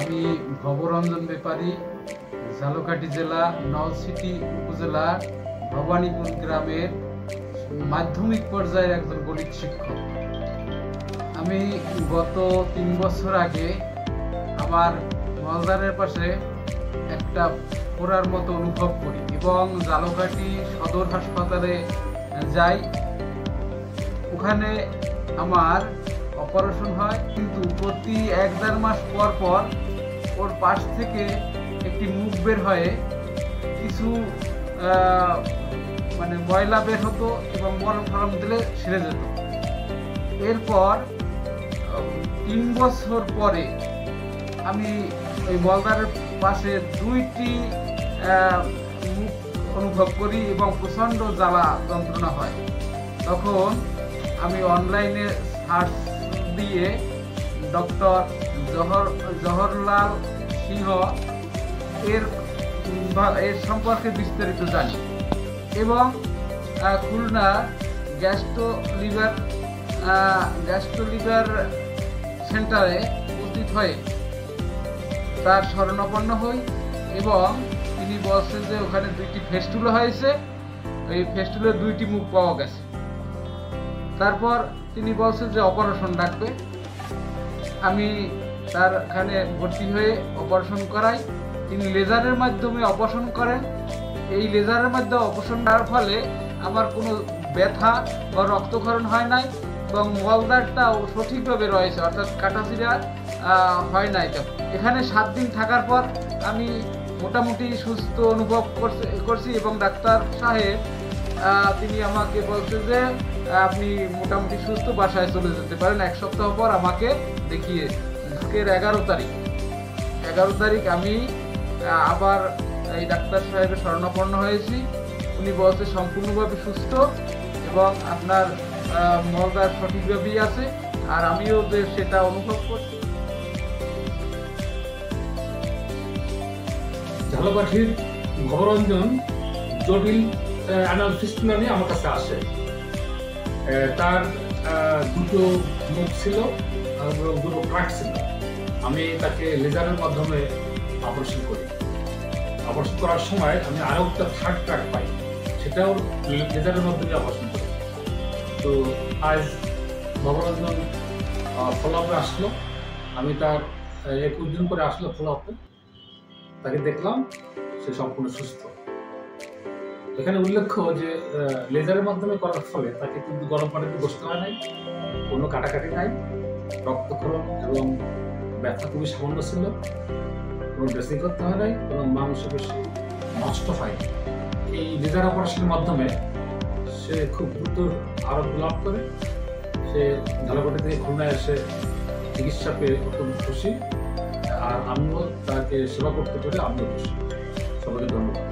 আমি ভবরঞ্জন ব্যাপারী, ঝালকাঠি জেলা নলছিটি উপজেলা ভবানীপুর গ্রামের মাধ্যমিক পর্যায়ের একজন গণিত শিক্ষক। আমি গত 3 বছর আগে আমার মলদারের পাশে একটা ফোড়ার মতো অনুভব করি এবং ঝালকাঠি সদর হাসপাতালে যাই। ওখানে আমার অপারেশন হয়, কিন্তু প্রতি 1-1.5 মাস পর পর ওর পাশ থেকে একটি মুখ বের হয়ে কিছু ময়লা বের হতো এবং মলম ফলম দিলে সেরে যেত। এরপর 3 বছর পরে আমি ওই মলদারের পাশে 2টি মুখ অনুভব করি এবং প্রচণ্ড জ্বালা যন্ত্রণা হয়। তখন আমি অনলাইনে সার্চ দিয়ে ডক্টর জওহরলাল সিংহ এর সম্পর্কে বিস্তারিত জানি এবং খুলনা গ্যাস্ট্রো লিভার সেন্টারে উপস্থিত হয়ে তার শরণাপন্ন হই এবং তিনি বলছেন যে ওখানে 2টি ফেস্টুলা হয়েছে, এই ফেস্টুলার 2টি মুখ পাওয়া গেছে। তারপর তিনি বলছেন যে অপারেশন ডাকবে। আমি তার এখানে ভর্তি হয়ে অপারেশন করাই। তিনি লেজারের মাধ্যমে অপারেশন করেন। এই লেজারের মাধ্যমে অপারেশন করার ফলে আমার কোনো ব্যথা বা রক্তক্ষরণ হয় নাই এবং মলদারটাও সঠিকভাবে রয়েছে, অর্থাৎ কাটাছিড়া হয় নাই। এখানে 7 দিন থাকার পর আমি মোটামুটি সুস্থ অনুভব করছি এবং ডাক্তার সাহেব তিনি আমাকে বলছে যে আপনি মোটামুটি সুস্থ, বাসায় চলে যেতে পারেন। 1 সপ্তাহ পর আমাকে দেখিয়ে ঢাকের 11 তারিখ আমি আবার এই ডাক্তার সাহেবের শরণাপন্ন হয়েছি। উনি বলছে সম্পূর্ণভাবে সুস্থ এবং আপনার মলদার সঠিকভাবেই আছে, আর আমিও যে সেটা অনুভব করছি। ঝালকাঠির ভবরঞ্জন জটিল অ্যানাল ফিস্টুলা নিয়ে আমার কাছে আসে। তার 2টো মুখ ছিল এবং 2টো ক্র্যাক ছিল। আমি তাকে লেজারের মাধ্যমে অপারেশন করি। অপারেশন করার সময় আমি আরও একটা 3rd ক্র্যাক পাই, সেটাও লেজারের মাধ্যমে অপারেশন করি। তো আজ ভবরঞ্জন ফলো আপে আসলো। আমি তার 21 দিন পরে আসলো ফলো আপে, তাকে দেখলাম, সে সম্পূর্ণ সুস্থ। এখানে উল্লেখ্য যে লেজারের মাধ্যমে করার ফলে তাকে কিন্তু গরম পানিতে বসতে হয় নাই, কোনো কাটাকাটি নাই, রক্তক্ষরণ এবং ব্যথা খুবই সামান্য ছিল, কোনো ড্রেসিং করতে হয় নাই, কোনো মাংসপেশি নষ্ট হয়নি। এই লেজার অপারেশনের মাধ্যমে সে খুব দ্রুত আরোগ্য লাভ করে। সে ঝালকাঠি থেকে খুলনায় এসে চিকিৎসা পেয়ে অত্যন্ত খুশি, আর আমিও তাকে সেবা করতে পেরে আমিও খুশি। সবাইকে ধন্যবাদ।